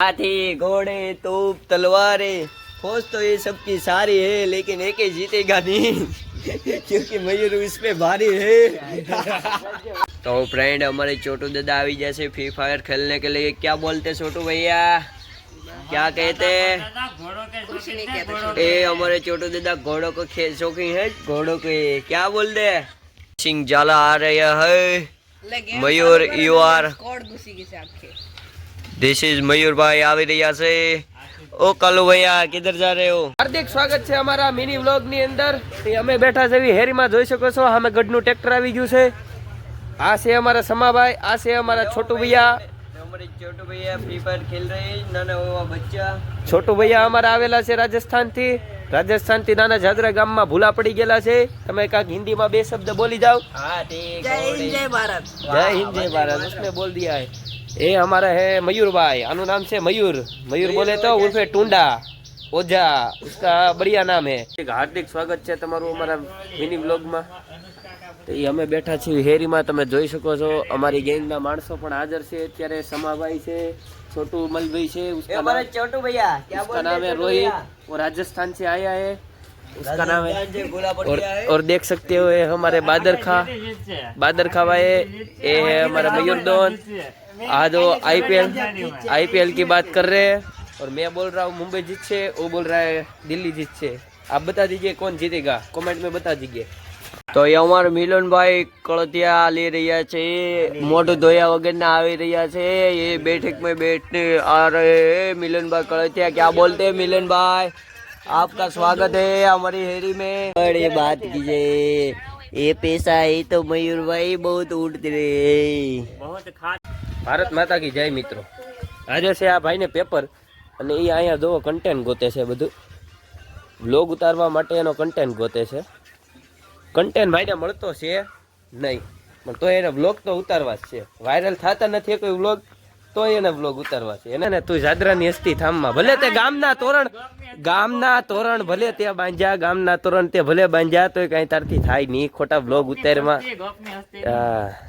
हाथी घोड़े तोप तलवारें फौज तो ये सबकी सारी है लेकिन एक ही जीतेगा नहीं क्योंकि मयूर उस पे भारी है। तो फ्रेंड हमारे छोटू दादा આવી जैसे फ्री फायर खेलने के लिए क्या बोलते छोटू भैया क्या कहते ए हमारे छोटू दादा घोड़ों को शौकीन है घोड़ों के क्या बोलते हैं सिंह जाला आ रहा है मयूर यू आर दिस इज मयूर भाई આવી રહ્યા છે ઓ કાલુ ભૈયા કિધર જા રહે હો હાર્દિક સ્વાગત છે અમારા મિની વ્લોગ ની અંદર અમે બેઠા છે હેરીમાં જોઈ શકો છો સામે ગઢનું ટ્રેક્ટર આવી ગયું છે આ છે અમારા સમાભાઈ આ છે અમારા છોટુ ભૈયા हमारे छोटू भैया फ्री फायर खेल रहे हैं नाना हुआ बच्चा छोटू भैया हमारा आवेला છે રાજસ્થાન થી નાના જાદરા ગામમાં ભૂલા પડી ગયેલા છે તમે કાક હિન્દીમાં બે શબ્દ બોલી જાઓ હા ઠીક જય હિન્દ જય ભારત उसने बोल दिया है ये हमारा है मयूर भाई आनु नाम से मयूर बोले तो उर्फे टूंडा ओझा उसका बढ़िया नाम है हार्दिक स्वागत છે તમારું અમારા મિની વ્લોગ માં તો એ અમે બેઠા છીએ હેરીમાં તમે જોઈ શકો છો અમારી ગેંગના માણસો પણ હાજર છે અત્યારે સમાભાઈ છે छोटू मलभाई से उसका नाम छोटू भैया क्या उसका नाम है रोहित और राजस्थान से आया है उसका नाम है और देख सकते हो ये हमारे बादरखा भाई ये है हमारा मयूर दोन आज वो आईपीएल की बात कर रहे हैं और मैं बोल रहा हूँ मुंबई जीत से वो बोल रहा है दिल्ली जीत से आप बता दीजिए कौन जीतेगा कमेंट में बता दीजिए तो ये हमारे मिलनभाई कड़तिया ले रहा છે મોઢું ધોયા વગરના આવી રહ્યા છે ये बैठक में बैठने आ रहे हैं मिलनभाई कड़तिया क्या बोलते हैं मिलन आपका स्वागत है हमारी हेरी में और ये बात कीजिए ये पैसा है तो मयूर भाई बहुत उड़ते रहे बहुत खास भारत माता की जय મિત્રો આજે છે આ ભાઈને પેપર અને એ અહીંયા જો કન્ટેન્ટ ગોતે છે બધું વ્લોગ ઉતારવા માટે એનો કન્ટેન્ટ ગોતે છે કન્ટેન્ટ ભાઈને મળતો છે નહીં પણ તો એને વ્લોગ તો ઉતારવા જ છે વાયરલ થતા નથી કોઈ વ્લોગ તો એને વ્લોગ ઉતારવા છે એને ને તું જાદરાની હસ્તી થામમાં ભલે તે ગામના તોરણ ભલે તે બાંધ્યા ગામના તોરણ તે ભલે બાંધ્યા તો કઈ તારથી થાય નહીં ખોટા વ્લોગ ઉતારમાં હા